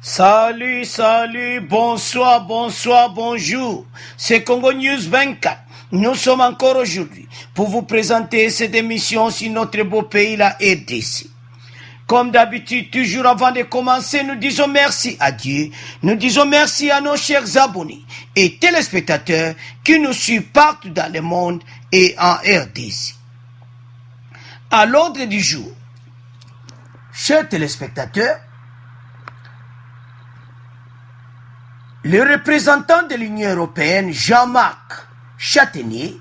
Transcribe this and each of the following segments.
Salut, salut, bonsoir, bonsoir, bonjour. C'est Congo News 24. Nous sommes encore aujourd'hui pour vous présenter cette émission sur notre beau pays, la RDC. Comme d'habitude, toujours avant de commencer, nous disons merci à Dieu. Nous disons merci à nos chers abonnés et téléspectateurs qui nous suivent partout dans le monde et en RDC. À l'ordre du jour, chers téléspectateurs, le représentant de l'Union européenne, Jean-Marc Châtaignier,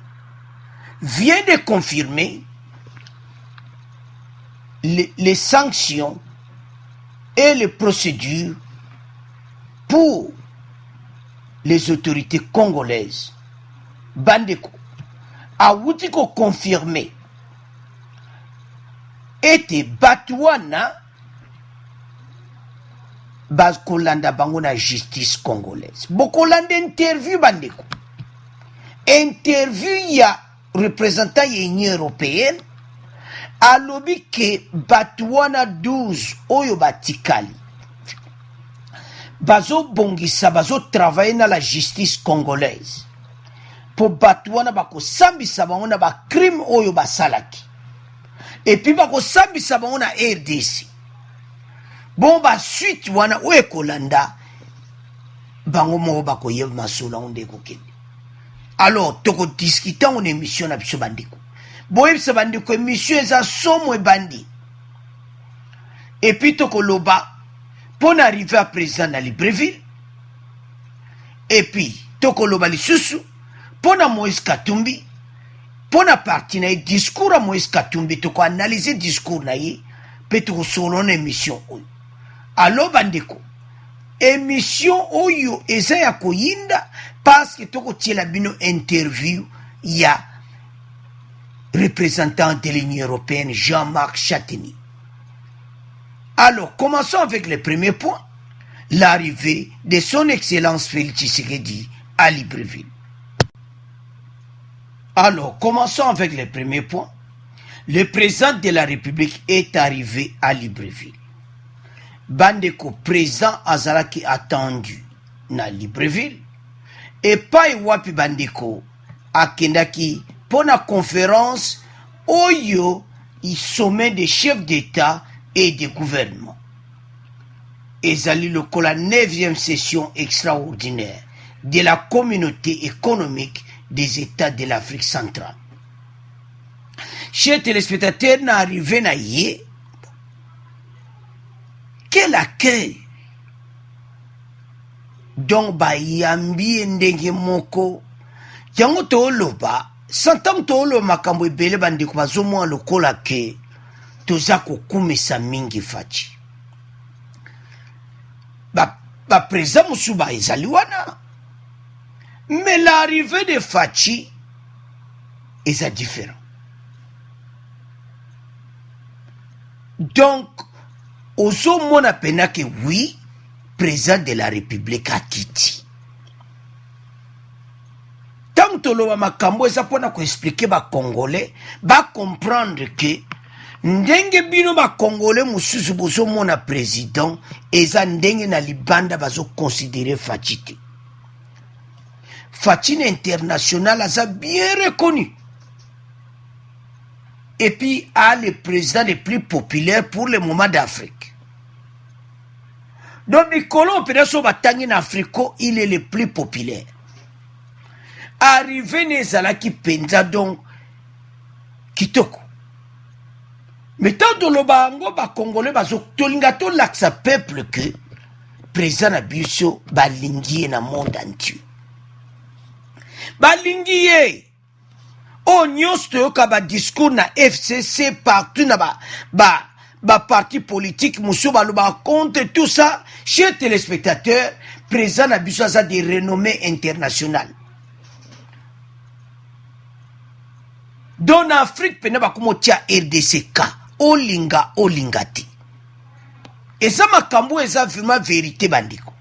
vient de confirmer les sanctions et les procédures pour les autorités congolaises. Bandeko a Woutiko confirmé était Batouana Kolanda bango na justice congolaise. Bokolanda interview bandeko. Interview ya représentant ya Union européenne alobi ke Batouana 12 oyo batikali bazo bongisa bazo travailler na la justice congolaise po Batouana bako sambisa bango na ba crime oyo basalaki et puis bako sambisa bango na RDC. Bon ba suite wana oye kolanda bango moko bakoye masolo onde kokende. Alors toko discuter en émission na biso bandiko. Boye bisa bandiko émission eza somo bandi. Et puis toko loba pour arriver à président na Libreville. Et puis toko loba lisusu pour na Moïse Katumbi pour na parti na discours à Moïse Katumbi toko analyser discours na ye pe toko solo na émission oyo. Alors bandeko émission oyo eza ya koyinda parce que toko tiela bino interview ya représentant de l'Union européenne Jean-Marc Châtaignier. Alors commençons avec le premier point, l'arrivée de son excellence Félix Tshisekedi à Libreville. Alors commençons avec le premier point, le président de la République est arrivé à Libreville. Bandeko présent azalaki attendu na Libreville et pas wapi bandeko akendaki pour la conférence oyo i sommet des chefs d'État et de gouvernement. Ezali lokola 9e session extraordinaire de la communauté économique des États de l'Afrique centrale. Chers téléspectateurs, na arrivé na ye quel accueil donc ba yambi ndenge moko yango to loba santam to lo makambo ebele bandeko bazomo lokola ke toza kokumisa mingi faci ba président musuba ezali wana mais l'arrivée de Faci est différent. Donc Ozo mona pena que oui, président de la République a quitté. Tant que l'on makambo eza pona ko expliquer ba Congolais, ba comprendre que ndenge bino ba Congolais mususu bozo mona président eza ndenge na libanda bazo considérer Faci. Faci international a bien reconnu. Et puis a le président le plus populaire pour le moment d'Afrique. Donc Nicolas Opération Batangi en Afrique, il est le plus populaire. Arrivé Nezalaki Penza donc Kitoko. Mais tant que le bango ba Congolais bazo tolingato laksa peuple que président Abiso balingi na monde entier. Balingi oh nyosto kaba discours na FCC partout na ba parti politique musuba ba contre tout ça chers téléspectateurs présent na biso za de renommée internationale. Dans l'Afrique pena ba kumotia RDCK olingati. Et ça makambo eza vraiment vérité bandiko.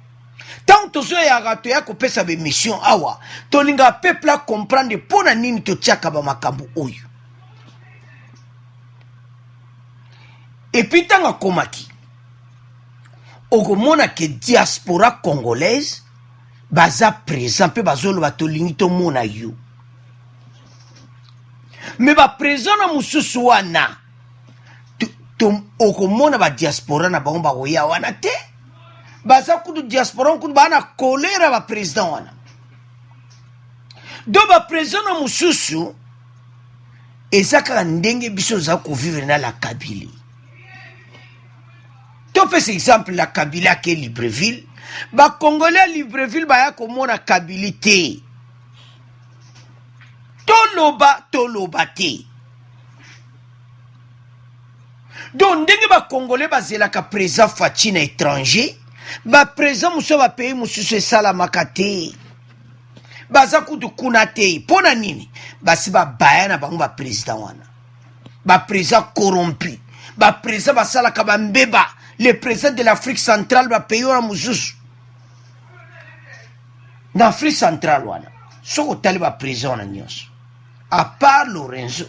Tant que tu as kopesa be mission awa, tolinga peuple a comprendre pona nini to tiaka ba makambo oyo. Et puis tanga komaki. okomona ke diaspora congolaise baza présent mpe bazoloba tolingi tomona yo me baprésent na mosusu wana okomona badiaspora na bango bakoya wana te baza kudu diaspora kudu bana kolera baprésident wana do baprésident na mosusu eza kaka ndenge biso za kovivre na la Kabylie. Topesa exemple la Kabylie ke Libreville bakongolais Libreville baya komona Kabylie te toloba te donc ndenge bakongolais bazelaka présent faci na étranger baprésent mosusu bapays mosusu esalamaka te baza kutu kuna te mpo na nini basi babaya na bango baprésident wana baprésident corrompu baprésident basalaka bambeba le président de l'Afrique centrale bapays wana mosusu na Afrique centrale wana soki otali baprésident wana nyonso à part Lorenzo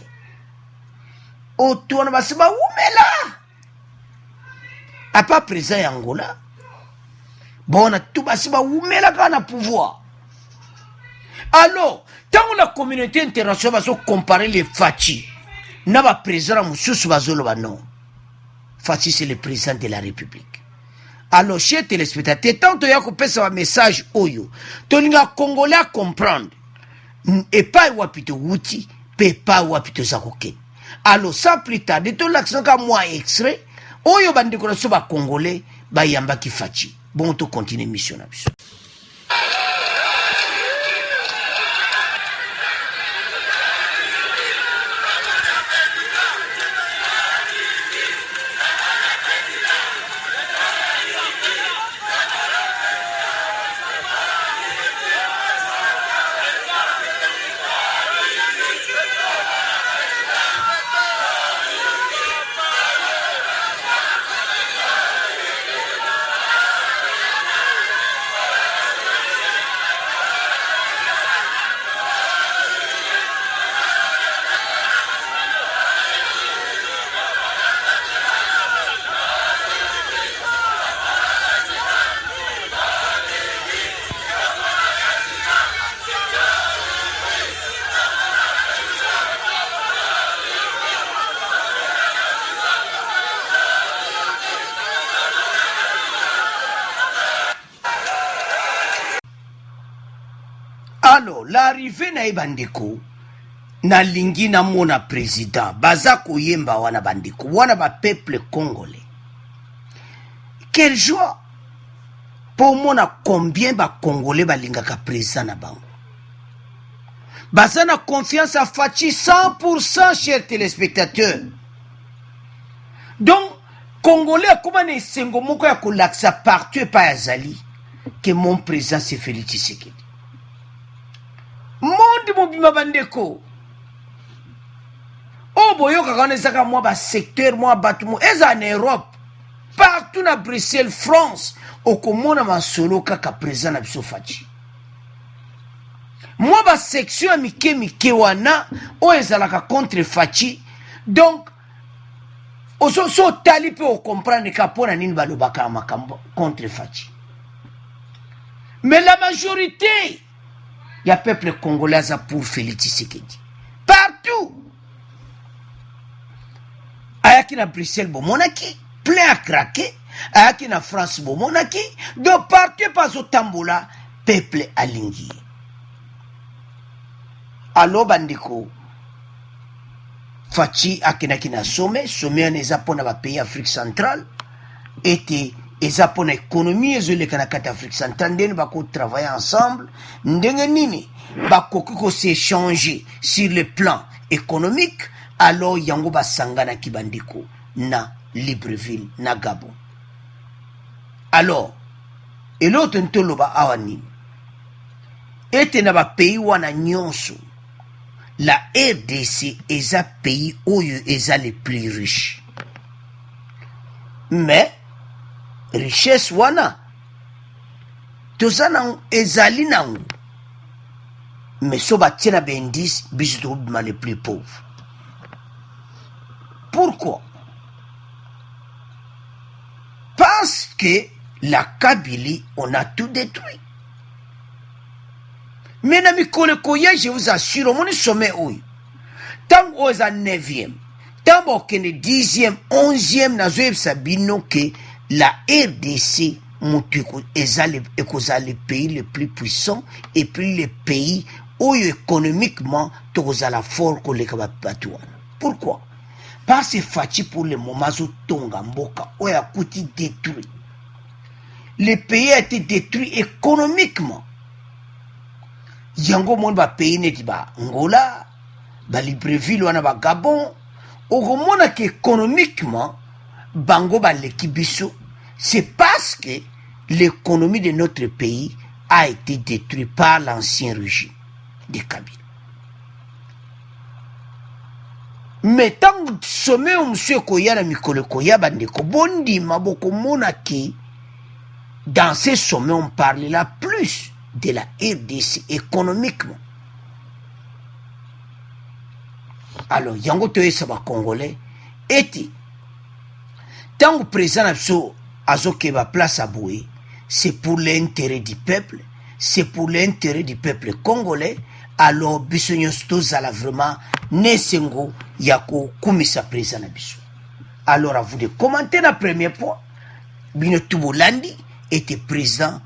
oto wana basi bawumela à part président ya Angola bona tu basi bawumela kaka na pouvoir. Alors, tant que la communauté internationale va se comparer les Fachi, n'a pas président Moussous Bazolo non. Fachi, c'est le président de la République. Alors, chers téléspectateurs, tant que vous avez un message, oyo, tolinga Congolais à comprendre, et pas wapito wuti, et pas wapito zakoke. Alors, sans plus tarder, tout l'action comme moi extrait, oyo bande konaso ba Congolais, ba yamba ki Fachi. Bon, to continue mission. Alors, l'arrivée na bandeko na lingi na mona président baza koyemba wana bandeko wana ba peuple congolais. Quelle joie pour mona combien ba congolais balingaka président na bango. Baza na confiance à Fachi 100% chers téléspectateurs. Donc congolais comment ne sengo moko ya kolaksa partout et pas azali que mon président c'est Félix Tshisekedi. Monde mobima bandeko o boyoka kana ezaka mwa ba secteur mwa batu mo eza en Europe partout na Bruxelles France okomona masolo kaka président na biso Fachi mwa ba section ya mike wana o ezalaka contre Fachi donc so tali pe o comprendre ka pona nini balobaka makambo contre Fachi mais la majorité il y a peuple congolais pour Félix Tshisekedi. Partout. Ayaki na Bruxelles, bon monaki, plein à craquer. Ayaki na France, bon monaki. Donc partout pas au tambola, peuple alingi. Alors bandiko, Fachi akinaki na sommet en ezapona ba pays Afrique centrale, était ezapona économie ezoleka na kati Afrique centrale ndeni bako travailler ensemble ndenge nini bakoki ko s'échanger sur le plan économique alors yango basangana kibandiko na Libreville na Gabon. Alors et l'autre ntoloba awani ete na ba pays wana nyonso la RDC eza pays oyo eza les plus riches mais richesse wana tozana ezali nango mais so batie na bendis biso tokobima les plus pauvres. Pourquoi? Parce que la Kabylie, on a tout détruit. Mais nami kole koya, je vous assure, on est sommet où? Tant aux 9e, tant au 10e, 11e, na zoe sabino que la RDC est les pays les plus puissants et puis les pays où économiquement tous à la fort que les Kabapatouan. Pourquoi? Parce que Fachi pour le moment Tonga Mboka où a coûté détruit. Le pays a été détruit économiquement. Yango mon ba pays n'est ba Angola, ba Libreville wana ba Gabon, au monde que économiquement bango ba l'équibiso, c'est parce que l'économie de notre pays a été détruite par l'ancien régime de Kabila. Mais tant que sommet monsieur Koya na Mikolo Koya bandeko bondi maboko monaki, dans ces sommets on parlera plus de la RDC économiquement. Alors yango toye saba congolais eti tant que président absolu Azokeba place à Boué, c'est pour l'intérêt du peuple, c'est pour l'intérêt du peuple congolais. Alors, bisognos tous à la vraiment, Nesengo, Yako, Kumisa président Bissou. Alors, à vous de commenter la première point, Bino Tubolandi était président,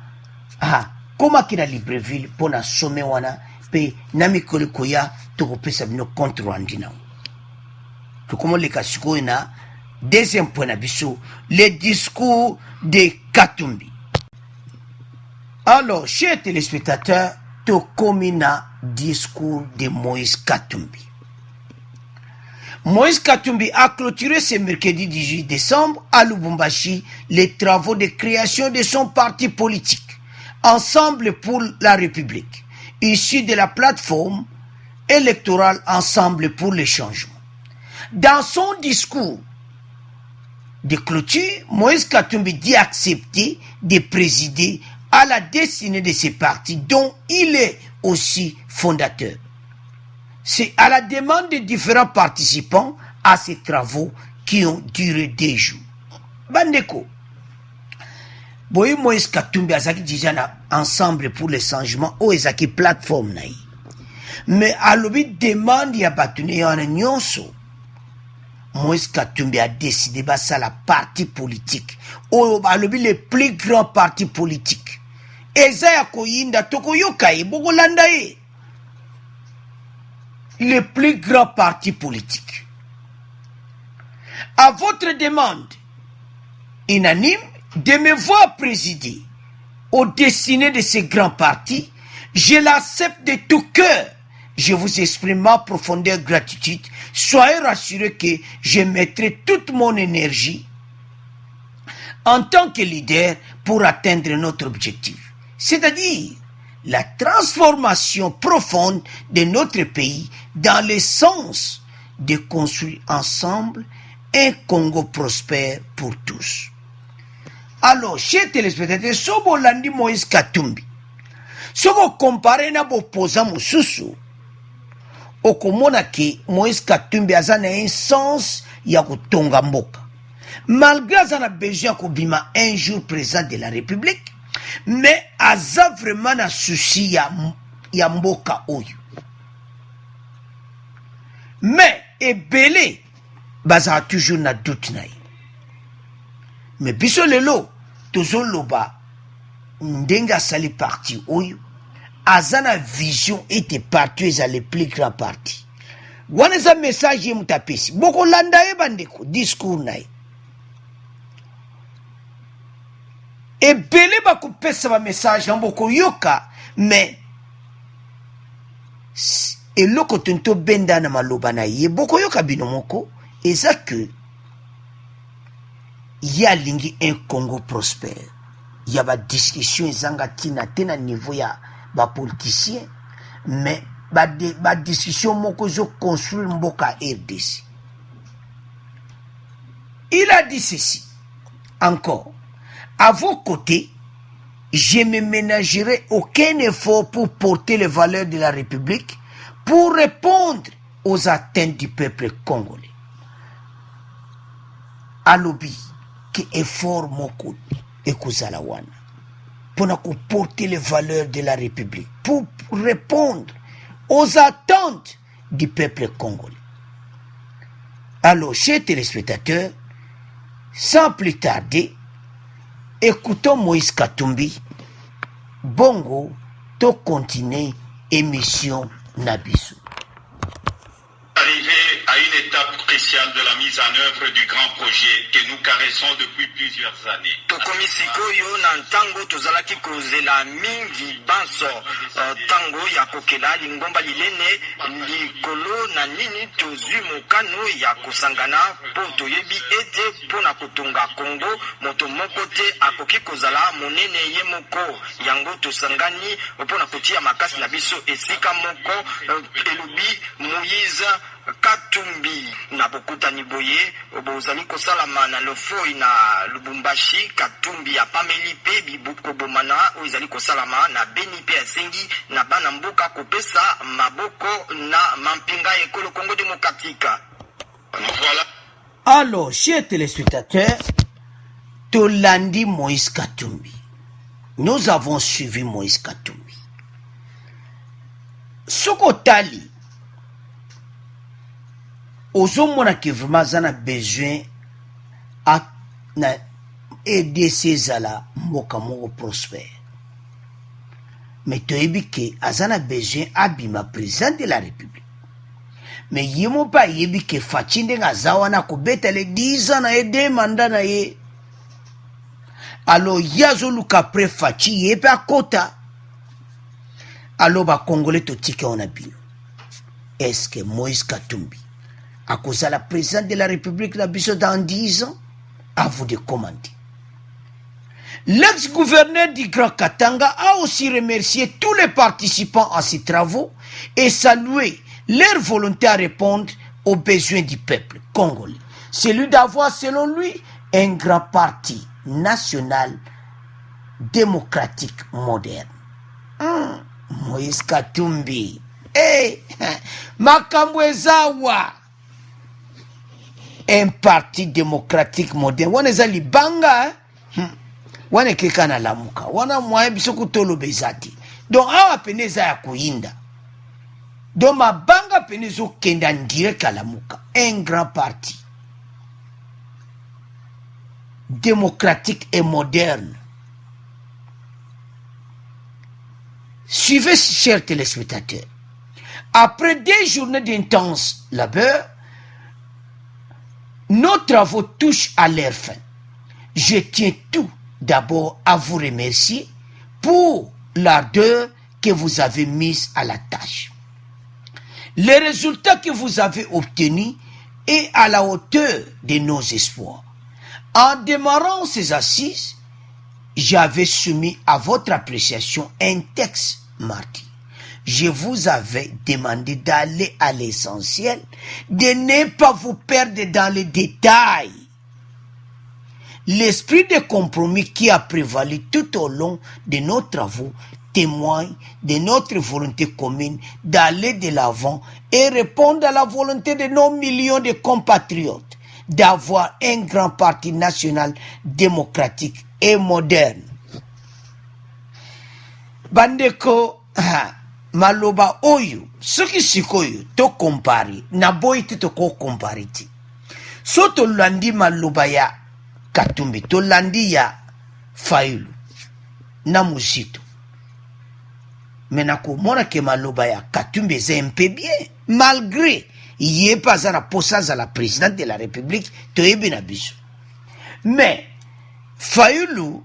comment qu'il a Libreville pour la sommet wana, pe Nami Kolikoya, Toko sa bino contre Randina. Comment les Kasuko na, deuxième point d'abissou, le discours de Katumbi. Alors, chers téléspectateurs, Tokomina discours de Moïse Katumbi. Moïse Katumbi a clôturé ce mercredi 18 décembre à Lubumbashi les travaux de création de son parti politique, Ensemble pour la République, issu de la plateforme électorale Ensemble pour le changement. Dans son discours de clôture, Moïse Katumbi dit accepter de présider à la destinée de ce parti dont il est aussi fondateur. C'est à la demande de différents participants à ces travaux qui ont duré 2 jours. Bandeko, boy Moïse Katumbi azaki déjà ensemble pour le changement ou ezaki plateforme naï. Mais à l'objet demande ya batune yana nyonso. Moïse Katumbi a décidé de ça la parti politique. Ou le plus grand parti politique. Ezaya koyinda toko yokaye bogolanda e. Le plus grand parti politique. À votre demande unanime de me voir présider au destiné de ce grand parti, je l'accepte de tout cœur. Je vous exprime ma profonde gratitude. Soyez rassurés que je mettrai toute mon énergie en tant que leader pour atteindre notre objectif. C'est-à-dire la transformation profonde de notre pays dans le sens de construire ensemble un Congo prospère pour tous. Alors, chers téléspectateurs, Sobo Landi Moïse Katumbi, Sobo comparé na opposant Moussousou, okomona ke Moïse Katumbi aza na un sens ya kotonga mboka. Malgré aza na besoin kobima un jour président de la République, mais aza vraiment na souci ya mboka oyo. Mais ebele baza toujours na doute na ye. Mais biso lelo tozo loba ndenge asali parti oyo azana vision était parti à les plus grands partis. Wana za message mutapesi boko landa e bandeko discours nae. Et belé ba kopesa ba message mboko yoka mais eloko tonto benda na maloba na ye boko yoka bino moko eza que ya lingi un Congo prospère. Ya ba discussion ezanga tina tena niveau ya ba politicien mais ba discussion moko zo construire mboka RDC. Il a dit ceci encore: à vos côtés, je ne ménagerai aucun effort pour porter les valeurs de la République pour répondre aux attentes du peuple congolais. À l'obi, qui effort moko ekozala wana pour porter les valeurs de la République, pour répondre aux attentes du peuple congolais. Alors, chers téléspectateurs, sans plus tarder, écoutons Moïse Katumbi. Bongo, to continuer émission Nabisu. Arrivé à une étape cruciale de la mise en œuvre du grand projet que nous caressons depuis plusieurs années. Tokomi sikoyo na ntango tozalaki kozela mingi banso tango ya kokela lingomba lilene likolo na nini tozwi mokano ya kosangana po toyebi ete mpona kotonga Kongo moto moko te akoki kozala monene ye moko yango tosangani mpona kotia makasi na biso esika moko elobi Moïse Katumbi na bokutani boye bozali kosalama na lofoi na Lubumbashi. Katumbi apameli pe bibuko bomana oizali kosalama na Beni pe asengi na bana mboka kopesa maboko na mampinga ekolo Congo démocratique. Voilà. Alors, chers téléspectateurs, Tolandi Moïse Katumbi. Nous avons suivi Moïse Katumbi. Sokotali ozomona ke vraiment zana besoin à aider ces ala mboka moko prospère. Mais toyebi ke azana besoin abima président de la République. Mais yemo pa yebi ke fachinde nga wana kobeta le 10 ans na aider mandat na ye. Alors yazo luka pre fachi yepe akota. Alors ba Congolais to tike on abino. Est-ce que Moïse Katumbi à cause de la présidente de la République la biso dans 10 ans, à vous de commenter. L'ex-gouverneur du Grand Katanga a aussi remercié tous les participants à ces travaux et salué leur volonté à répondre aux besoins du peuple congolais. Celui d'avoir, selon lui, un grand parti national démocratique moderne. Moïse Katumbi. Hey, Makambwezawa. Un parti démocratique moderne. Wana zali banga, wana keka na lamuka. Wana mwae bisoku tolo bezati. Donc awa peneza ya kuinda. Donc ma banga penezo kenda direct à lamuka. Un grand parti démocratique et moderne. Suivez, chers téléspectateurs. Après des journées d'intense labeur, nos travaux touchent à leur fin. Je tiens tout d'abord à vous remercier pour l'ardeur que vous avez mise à la tâche. Le résultat que vous avez obtenu est à la hauteur de nos espoirs. En démarrant ces assises, j'avais soumis à votre appréciation un texte marqué. Je vous avais demandé d'aller à l'essentiel, de ne pas vous perdre dans les détails. L'esprit de compromis qui a prévalu tout au long de nos travaux témoigne de notre volonté commune d'aller de l'avant et répondre à la volonté de nos millions de compatriotes d'avoir un grand parti national démocratique et moderne. Bandeko, maloba oyo soki sikoyo to compare na boy te to ko compare ti so to landi maloba ya Katumbi to landi ya Fayulu na Muzito menako mona ke maloba ya Katumbi c'est un peu bien malgré yé pas à la possage à la présidente de la République to ebina biso mais Fayulu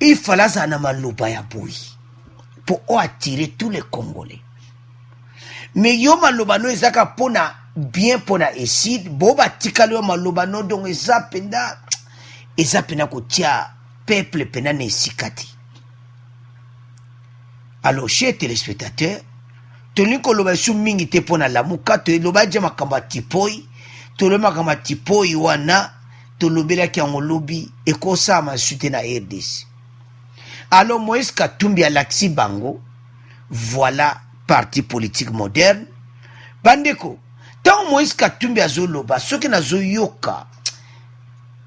il fallait zana maloba ya boy pour attirer tous les Congolais. Mais yo malobano ezaka pona bien pona esi boba tikalo yo malobano donc ezapenda ko tia peuple pena nesikati. Alors chers téléspectateurs, toni ko loba su mingi te pona lamuka to loba je makamba tipoi to loba makamba tipoi wana to lobela ki ngolobi ekosa ma sute na RDC. Alors Moïse Katumbi à l'Axi Bango, voilà parti politique moderne. Bandeko, tant Moïse Katumbi a zoloba, ce que na zo yoka,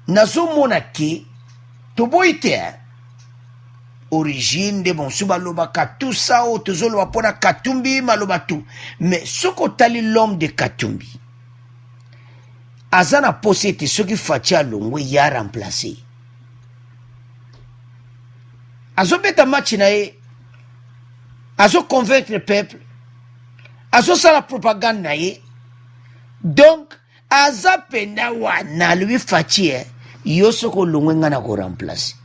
na zo monake, toboyi te origine de bonso balobaka tout ça o tozoloba mpona Katumbi maloba tout mais soki otali l'homme de Katumbi aza na posa ete soki Faci alongwe ya remplace azobeta match na ye azoconvaincre peuple azosala propagande na ye donc aza penda wana lui Faci yo soki olongwe nga na koremplace.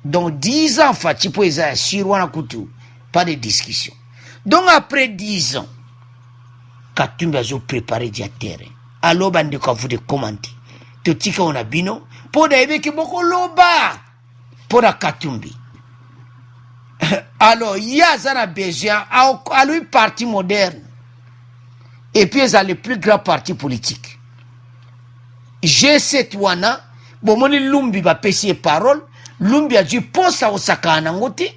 Donc 10 ans Faci po eza sur wana kutu pas de discussion. Donc après 10 ans Katumbi azo préparé dia terrain alors bandeko avu de commenter totika ona bino po da ebeki boko loba pour la Katumbi. Alors il y a un besoin à lui parti moderne et puis ils ont le plus grand parti politique G7 wana bomoni Lumbi ba pesi parole Lumbi a dit posa osaka nangote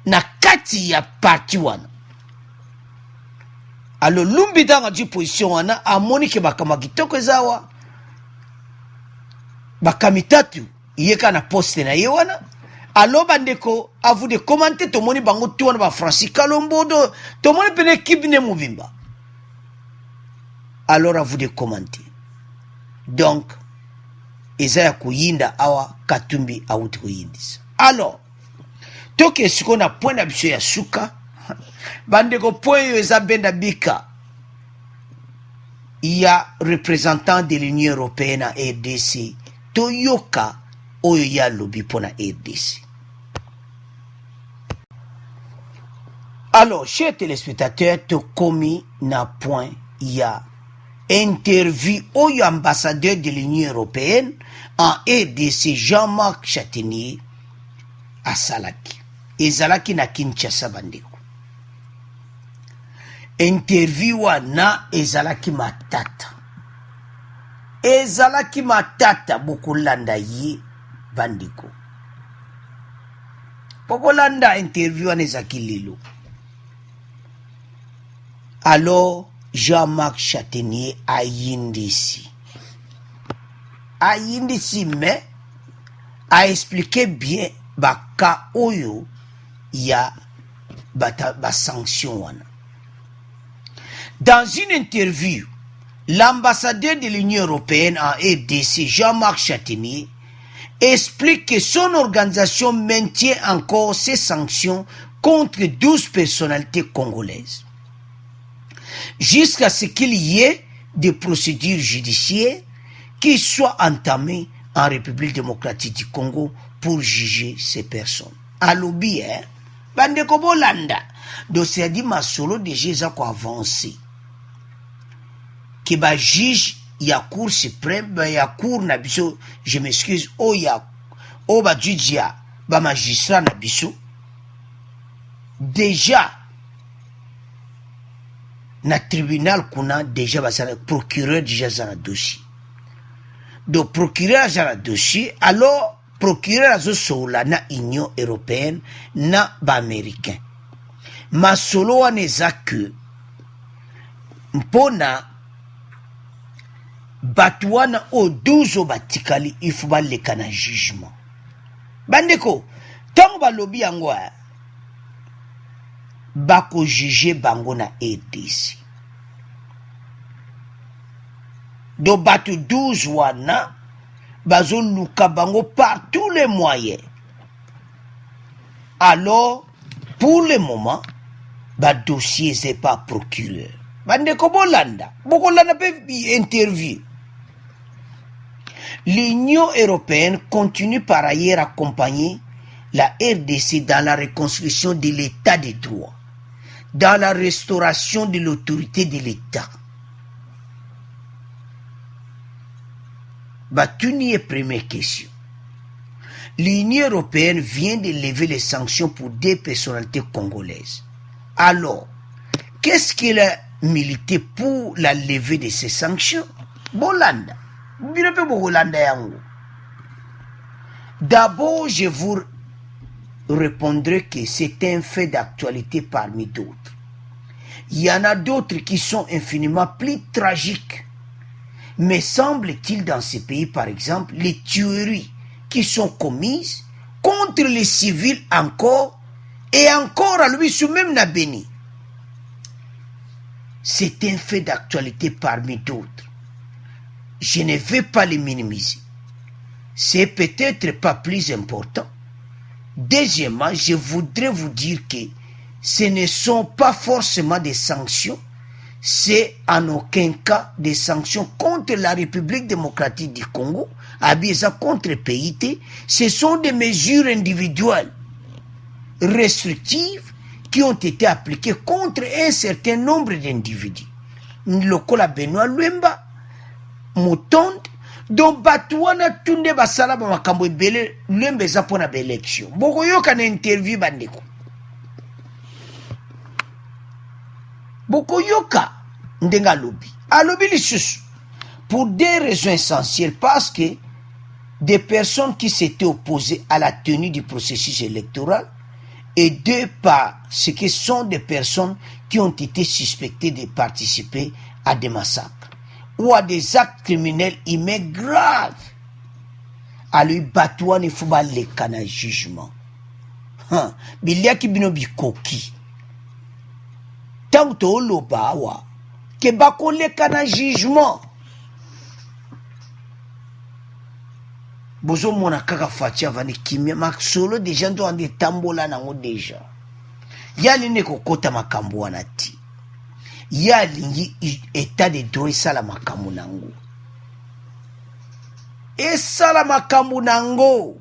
na kati ya parti wana. Alors Lumbi dans dit position wana amoni ke bakama kitoko ezawa bakamitatu yeka na poste na ye wana. Alors bandeko avu de commenter tomoni bango tuwana ba Francis Kalombodo tomoni pene kibine muvimba. Alors avu de commenter. Donc ezaya kuyinda awa Katumbi awuti kuyindisa. Alors toke siko na point na biso ya suka bandeko point yo eza benda bika ya représentant de l'Union européenne à RDC toyoka oyo ya lobby pona RDC. Alors chers téléspectateurs to komi na point ya interview oyo ambassadeur de l'Union européenne en RDC Jean-Marc Chatinier à Salaki. Ezalaki na Kinshasa bandeko. Interview wana ezalaki matata. Ezalaki matata bokolanda ye bandeko. Bokolanda interview wana ezaki lelo. Alors Jean-Marc Chatinier a yindisi. A yindisi mais a expliqué bien baka oyo ya ba sanction wana. Dans une interview, l'ambassadeur de l'Union européenne en RDC, Jean-Marc Chatinier, explique que son organisation maintient encore ses sanctions contre 12 personnalités congolaises. Jusqu'à ce qu'il y ait des procédures judiciaires qui soient entamées en République démocratique du Congo pour juger ces personnes. Alobi, bandeko bolanda, dossier di masolo déjà za ko avancer. Ki ba juge ya cour suprême, ba ya cour na biso, je m'excuse, o ya o ba juge ya ba magistrat na biso. Déjà na tribunal kuna déjà ba sana procureur déjà za na dossier. Donc procureur za na dossier, alors procureur azo soula na Union européenne na ba américain. Masolo wana eza que mpona batu wana o 12 batikali il faut baleka na jugement. Bandeko tango balobi yango bako juger bango na RDC. Do batu 12 wana bazo luka bango par tous les moyens. Alors pour le moment ba dossier c'est pas procureur. Bandeko bolanda pe interview. L'Union européenne continue par ailleurs à accompagner la RDC dans la reconstruction de l'état de droit, dans la restauration de l'autorité de l'État. Batuni est première question. L'Union européenne vient de lever les sanctions pour des personnalités congolaises. Alors, qu'est-ce qu'elle a milité pour la levée de ces sanctions? Bolanda. D'abord, je vous répondrai que c'est un fait d'actualité parmi d'autres. Il y en a d'autres qui sont infiniment plus tragiques. Mais semble-t-il dans ces pays, par exemple, les tueries qui sont commises contre les civils encore et encore à lui sous même na Béni. C'est un fait d'actualité parmi d'autres. Je ne vais pas les minimiser. C'est peut-être pas plus important. Deuxièmement, je voudrais vous dire que ce ne sont pas forcément des sanctions, c'est en aucun cas des sanctions contre la République démocratique du Congo, Abiesa contre PIT, ce sont des mesures individuelles restrictives qui ont été appliquées contre un certain nombre d'individus. Lokola Benoît Luemba, Moutonde, donc Batouana Tunde Basala Makambo Ebele, Luemba eza pona ba élection. Boko yoka na interview bandeko. Boko yoka ndenga lobby. A lobby lisusu. Pour des raisons essentielles, parce que des personnes qui s'étaient opposées à la tenue du processus électoral et deux par ce que sont des personnes qui ont été suspectées de participer à des massacres ou à des actes criminels humains graves. À lui batouan il faut pas les canaux jugement. Bilia ki bino bikoki. Tant que lo bawa que bako les canaux jugement. Bozo mona kaka fati avani kimia maksolo déjà ndo ande tambola nango déjà. Yali ne kokota makambo wana ti. Yali état de droit sala makambo nango. Et sala makambo nango.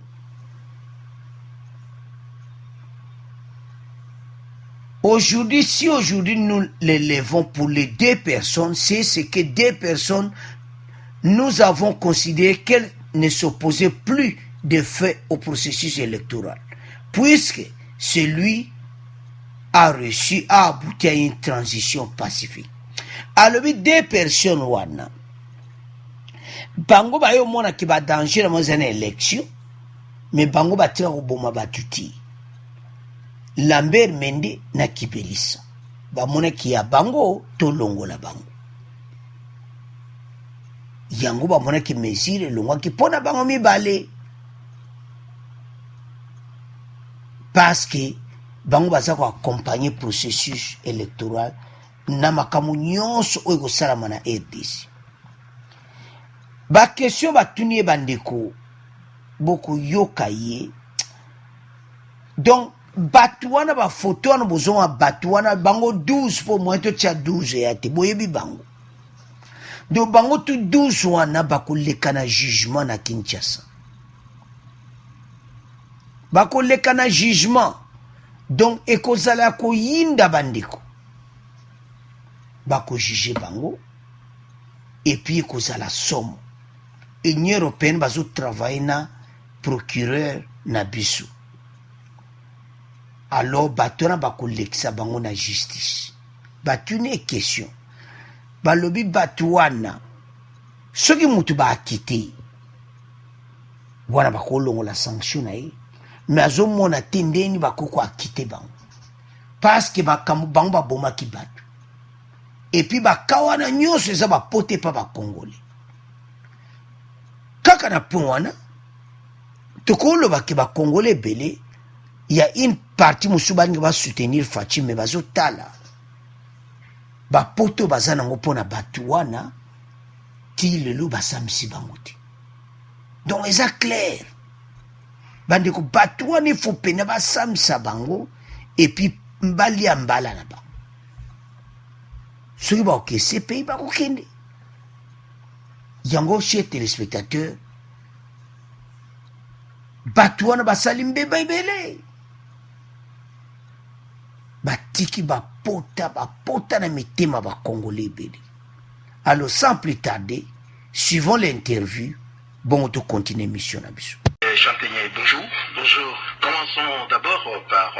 Aujourd'hui, si aujourd'hui nous les levons pour les deux personnes, c'est ce que deux personnes nous avons considéré qu'elles ne s'opposait plus de fait au processus électoral, puisque celui a réussi à aboutir à une transition pacifique. Alors, deux personnes wana, bango ba yo mona ki ba danger na mozana élection, mais bango ba tira oboma batuti. Lambert Mende na Kipelisa, ba mona ki ya bango to longola bango. Yango ba mona ki mesire longwa ki pona bango mibale parce que bango baza ko accompagner processus électoral na makamu nyonso oyo kosalama na RDC. Ba question batuni bandeko boko yoka ye donc batuana ba photo wana bozonga batuana bango 12 po moito tia 12 ya te boyebi bango. Donc bango tout 12 wana bakoleka na jugement na Kinshasa. Bakoleka na jugement. Donc ekozala ko yinda bandeko. Bako juger bango et puis ekozala somme. Union européenne bazo travailler na procureur na biso. Alors batona bakolekisa bango na justice. Batune question. Balobi batuana soki mutu ba akite wana bakolongo la sanction na ye mais azomona te ndeni bakoko akite bango parce que bango baboma ki batu et puis bakawana nyonso eza bapote pa bakongole kaka na point wana tokoloba ke bakongole ebele ya une partie mosusu balingi basoutenir Faci mais bazotala bapoto baza nango pona batu wana ti lelo basamisi bango te. Donc eza clair bandeko batu wana ifo pena basamisa bango et puis mbali ya mbala na bango soki bakokese pays bakokende yango chez téléspectateur batu wana basali mbeba ebele batiki bapota na mitema ba congolais beli. Alors sans plus tarder, suivons l'interview, bon to continuer mission na biso. Chantegné, bonjour. Bonjour. Commençons d'abord par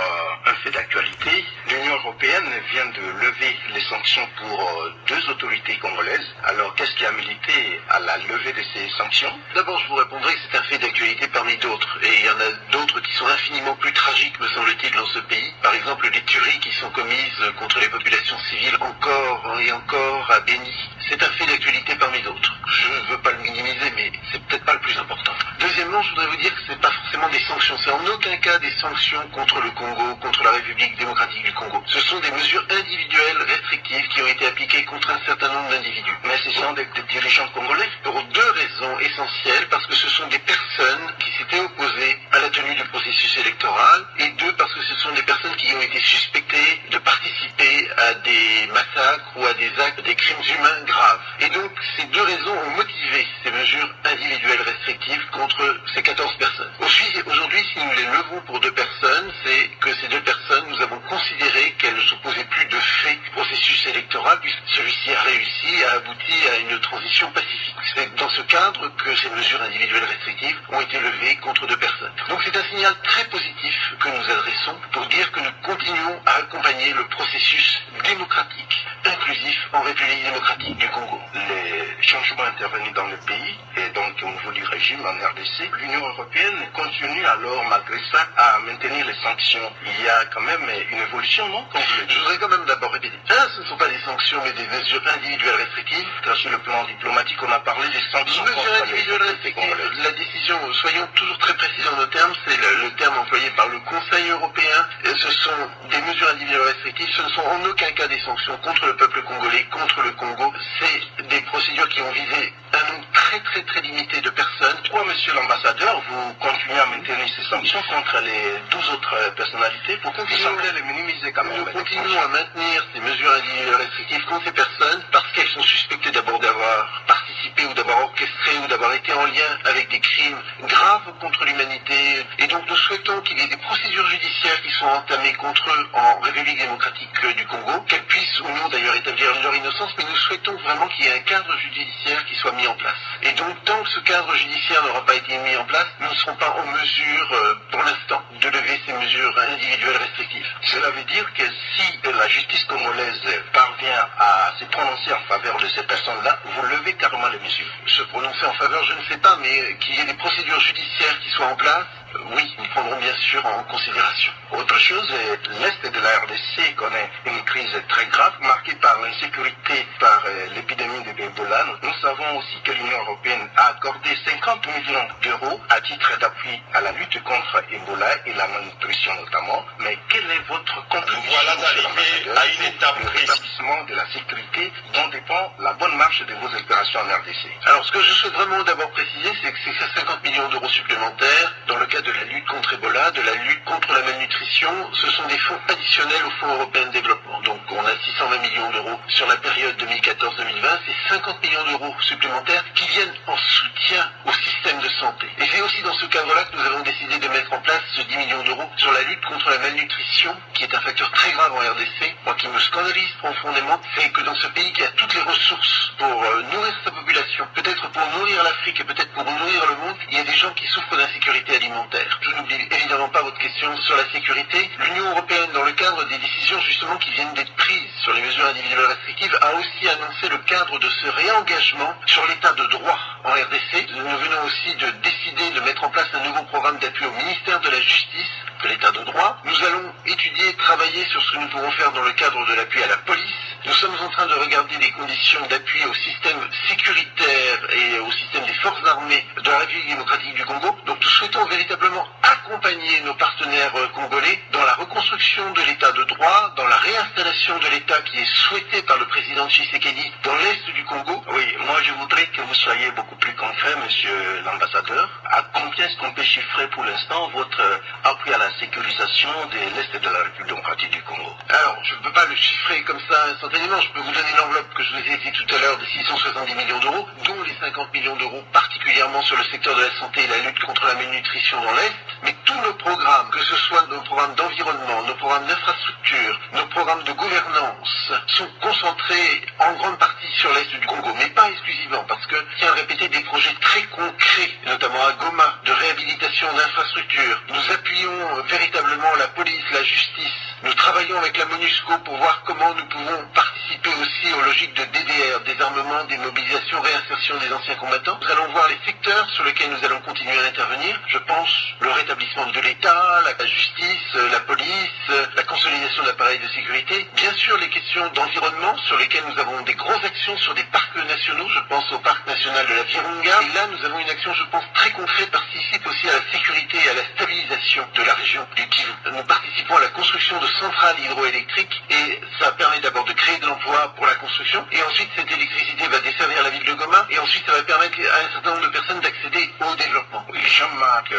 un fait d'actualité. L'Union européenne vient de lever les sanctions pour deux autorités congolaises. Alors, qu'est-ce qui a milité à la levée de ces sanctions? D'abord, je vous répondrai que c'est un fait d'actualité parmi d'autres. Et il y en a d'autres qui sont infiniment plus tragiques, me semble-t-il, dans ce pays. Par exemple, les tueries qui sont commises contre les populations civiles encore et encore à Béni. C'est un fait d'actualité parmi d'autres. Je ne veux pas le minimiser, mais c'est peut-être pas le plus important. Deuxièmement, je voudrais vous dire que ce n'est pas forcément des sanctions. C'est en aucun cas des sanctions contre le Congo, contre la République démocratique du Congo. Ce sont des mesures individuelles restrictives qui ont été appliquées contre un certain nombre d'individus. Mais ce sont des dirigeants congolais pour deux raisons essentielles. Parce que ce sont des personnes qui s'étaient opposées à la tenue du processus électoral. Et deux, parce que ce sont des personnes qui ont été suspectées de participer à des massacres ou à des actes, des crimes humains graves. Et donc, ces deux raisons ont motivé ces mesures individuelles restrictives contre ces 14 personnes. Aujourd'hui, si nous les levons pour deux personnes, c'est que ces deux personnes, nous avons considéré qu'elles ne s'opposaient plus de fait au processus électoral, puisque celui-ci a réussi, a abouti à une transition pacifique. C'est dans ce cadre que ces mesures individuelles restrictives ont été levées contre deux personnes. Donc c'est un signal très positif que nous adressons pour dire que nous continuons à accompagner le processus démocratique, inclusif en République démocratique du Congo. Les changements intervenus dans le pays et donc au niveau du régime en RDC, l'Union européenne continue alors malgré ça à maintenir les sanctions. Il y a quand même une évolution, non? Je voudrais quand même d'abord répéter. Ce ne sont pas des sanctions mais des mesures individuelles restrictives. Car sur le plan diplomatique, on a parlé des sanctions mesures individuelles restrictives. La décision, soyons toujours très précis dans nos termes, c'est le terme employé par le Conseil européen. Ce sont des mesures individuelles restrictives, ce ne sont en aucun cas des sanctions contre le peuple congolais, contre le Congo. C'est des procédures qui ont visé un nombre très limité de personnes. Pourquoi, monsieur l'ambassadeur, vous continuez à maintenir ces sanctions contre les 12 autres personnalités? Pourquoi vous semblez les minimiser quand même? Nous continuons à maintenir ces mesures individuelles restrictives contre ces personnes parce qu'elles sont suspectées d'abord d'avoir participé ou d'avoir orchestré ou d'avoir été en lien avec des crimes graves contre l'humanité. Et donc nous souhaitons qu'il y ait des procédures judiciaires qui soient entamées contre eux en République démocratique du Congo, qu'elles puissent ou non d'ailleurs établir leur innocence, mais nous souhaitons vraiment qu'il y ait un cadre judiciaire qui soit mis en place. Et donc tant que ce cadre judiciaire n'aura pas été mis en place, nous ne serons pas en mesure pour l'instant de lever ces mesures individuelles restrictives. Cela veut dire que si la justice congolaise parvient à se prononcer en faveur de ces personnes-là, vous levez carrément les mesures. Se prononcer en faveur, je ne sais pas, mais qu'il y ait des procédures judiciaires qui soient en place, oui, nous prendrons bien sûr en considération. Autre chose, l'Est de la RDC connaît une crise très grave marquée par l'insécurité, par l'épidémie de Ebola. Nous savons aussi que l'Union européenne a accordé 50 millions d'euros à titre d'appui à la lutte contre Ebola et la malnutrition notamment. Mais quelle est votre contribution, monsieur l'ambassadeur, à une étape le rétablissement de la sécurité dont dépend la bonne marche de vos opérations en RDC? Alors ce que je souhaite vraiment d'abord préciser, c'est que ces 50 millions d'euros supplémentaires, dans le cadre de la lutte contre Ebola, de la lutte contre la malnutrition, ce sont des fonds additionnels au Fonds européen de développement. Donc on a 620 millions d'euros sur la période 2014-2020, c'est 50 millions d'euros supplémentaires qui viennent en soutien au système de santé. Et c'est aussi dans ce cadre-là que nous avons décidé de mettre en place ce 10 millions d'euros sur la lutte contre la malnutrition, qui est un facteur très grave en RDC. Moi qui me scandalise profondément, c'est que dans ce pays qui a toutes les ressources pour nourrir sa population, peut-être pour nourrir l'Afrique et peut-être pour nourrir le monde, il y a des gens qui souffrent d'insécurité alimentaire. Je n'oublie évidemment pas votre question sur la sécurité. L'Union européenne, dans le cadre des décisions justement qui viennent d'être prises sur les mesures individuelles restrictives, a aussi annoncé le cadre de ce réengagement sur l'état de droit en RDC. Nous venons aussi de décider de mettre en place un nouveau programme d'appui au ministère de la Justice, de l'état de droit. Nous allons étudier et travailler sur ce que nous pouvons faire dans le cadre de l'appui à la police. Nous sommes en train de regarder des conditions d'appui au système sécuritaire et au système des forces armées de la République démocratique du Congo. Donc nous souhaitons véritablement accompagner nos partenaires congolais dans la reconstruction de l'état de droit, dans la réinstallation de l'état qui est souhaité par le président Tshisekedi dans l'est du Congo. Oui, moi je voudrais que vous soyez beaucoup plus concret, monsieur l'ambassadeur. À combien est-ce qu'on peut chiffrer pour l'instant votre appui à la sécurisation de l'est de la République démocratique du Congo? Alors, je ne peux pas le chiffrer comme ça instantanément. Je peux vous donner l'enveloppe que je vous ai dit tout à l'heure de 670 millions d'euros, dont les 50 millions d'euros particulièrement sur le secteur de la santé et la lutte contre la malnutrition dans l'Est. Mais tous nos programmes, que ce soit nos programmes d'environnement, nos programmes d'infrastructure, nos programmes de gouvernance, sont concentrés en grande partie sur l'Est du Congo, mais pas exclusivement, parce que, tiens à répéter, des projets très concrets, notamment à Goma, de réhabilitation d'infrastructures. Nous appuyons véritablement la police, la justice. Nous travaillons avec la MONUSCO pour voir comment nous pouvons participer aussi aux logiques de DDR, désarmement, démobilisation, réinsertion des anciens combattants. Nous allons voir les secteurs sur lesquels nous allons continuer à intervenir. Je pense le rétablissement de l'État, la justice, la police, la consolidation de l'appareil de sécurité. Bien sûr, les questions d'environnement sur lesquelles nous avons des grosses actions sur des parcs nationaux. Je pense au parc national de la Virunga. Et là, nous avons une action, je pense, très concrète, participe aussi à la sécurité et à la stabilisation de la région du Kivu. Nous participons à la construction de centrales hydroélectriques et ça permet d'abord de créer de l'emploi pour la construction et ensuite cette électricité va desservir la ville de Goma et ensuite ça va permettre à un certain nombre de personnes d'accéder au développement. Jean-Marc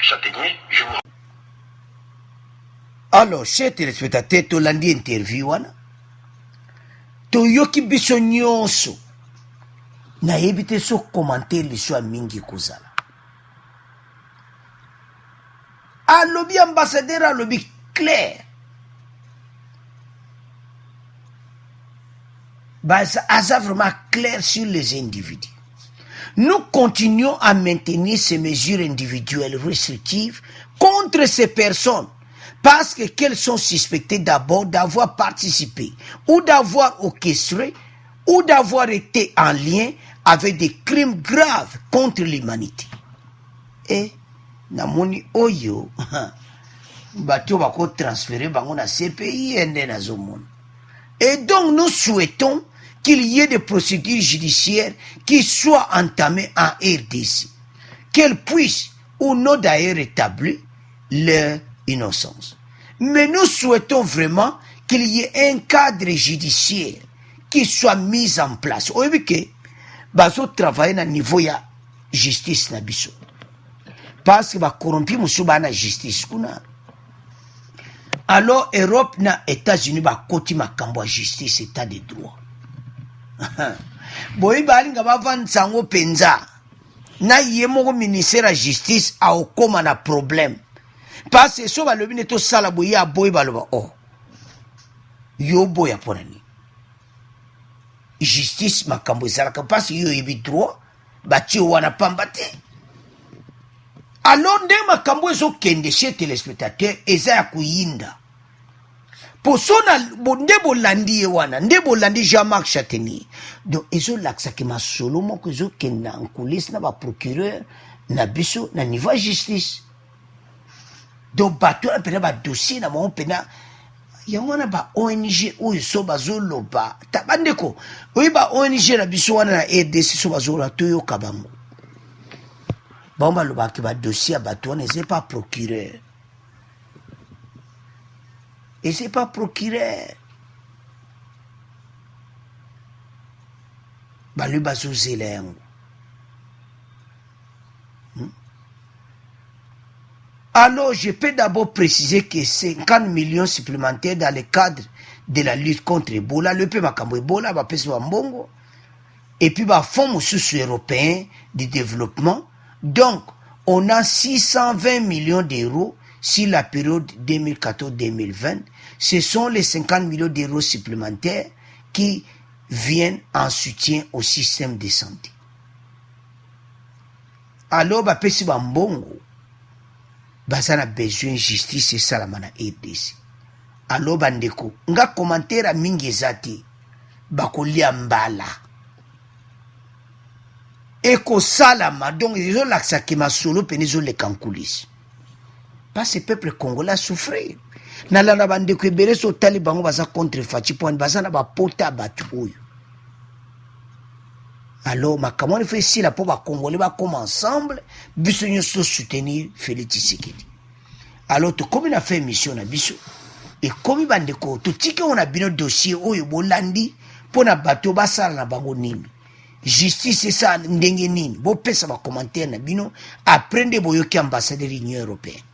Châtaignier, je vous... Alors, chers téléspectateurs, tu l'as dit interview, tu yoki biso nyonso na yebite so commentaire liso mingi kozala. Alobi ambassadeur alobi clair. Asa vraiment clair sur les individus. Nous continuons à maintenir ces mesures individuelles restrictives contre ces personnes parce qu'elles sont suspectées d'abord d'avoir participé ou d'avoir orchestré ou d'avoir été en lien avec des crimes graves contre l'humanité. Et namoni oyo bato bako transférer bango na CPI ende na zomona. Et donc nous souhaitons qu'il y ait des procédures judiciaires qui soient entamées en RDC, qu'elles puissent ou non d'ailleurs établir leur innocence. Mais nous souhaitons vraiment qu'il y ait un cadre judiciaire qui soit mis en place. Vous voyez que bazo travailler à niveau ya justice na biso. Parce que ba corrompi musuba na justice kuna. Alors Europe na États-Unis ba koti makambo ya justice état de droit. Boyi balinga bavansango penza na yemo ministère de justice a okoma na problème. Parce que so balobi neto sala boyi aboyi baloba oh. Yo boya ponani. Justice makambo ezalaka parce que yo yebi droit bati wana pambate. Alors nde makambo ezo kende chez téléspectateur eza ya kuyinda. Posona nde bolandi wana nde bolandi Jean-Marc Châtaignier. Donc ezo laksa ke masolo moko ezo kende en coulisses na ba procureur na biso na niveau justice. Donc bato na pena ba dossier na mo pena yango na ba ONG oyo so bazoloba tabandeko oyo ba ONG na biso wana na RDC so bazola toyo kabango bamba loba ki ba dossier bato ne c'est pas procureur et c'est pas procureur ba lui bazo zelengo. Alors, je peux d'abord préciser que 50 millions supplémentaires dans le cadre de la lutte contre Ebola, le pays makambo Ebola, va pèse mbongo, et puis va fonds sous-européen de développement. Donc, on a 620 millions d'euros sur la période 2014-2020. Ce sont les 50 millions d'euros supplémentaires qui viennent en soutien au système de santé. Alors, va pèse mbongo. Basana besoin justice et salamana RDC. Alors bandeko, nga commentaire a mingi zati bakolia mbala. Eko salama donc ils ont l'accès qui m'a solo penizo le kankulis. Pas ce peuple congolais souffrir. Na la bandeko ebele so talibango baza contre Fachi point basana ba pota batu oyo. Alors, comment on fait ici, la pauvre Congolais va comme ensemble, biso nyoso soutenir Félix Tshisekedi. Alors, tout comme on a fait mission na biso, et comme bandeko, tout tike on a bien dossier oyo bolandi pour na bateau basala na bango nini. Justice c'est ça ndenge nini. Bo pesa ba commentaire na bino apprendre boyoki ambassadeur de l'Union européenne.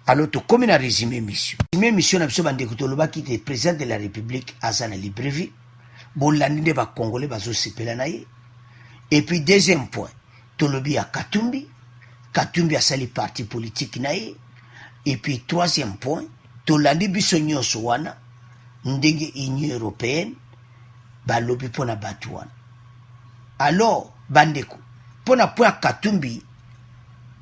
Alors, tout comme on a résumé mission. Résumé mission na biso bandeko to loba ki te président de la République Azana Libreville. Bolandi de ba Congolais bazo sepela na ye. Et puis deuxième point, tolobi a Katumbi a sali parti politique na ye. Et puis troisième point, tolandi biso nyonso wana ndenge Union européenne balobi pona batu wana. Alors bandeko, pona point Katumbi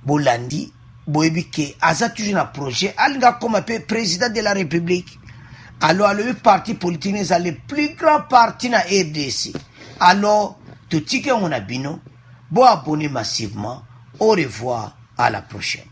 bolandi boyebi ke aza toujours na projet alinga comme président de la République. Alors, le parti politique est le plus grand parti na RDC. Alors, tout ce qu'on a bino, bon abonner massivement. Au revoir, à la prochaine.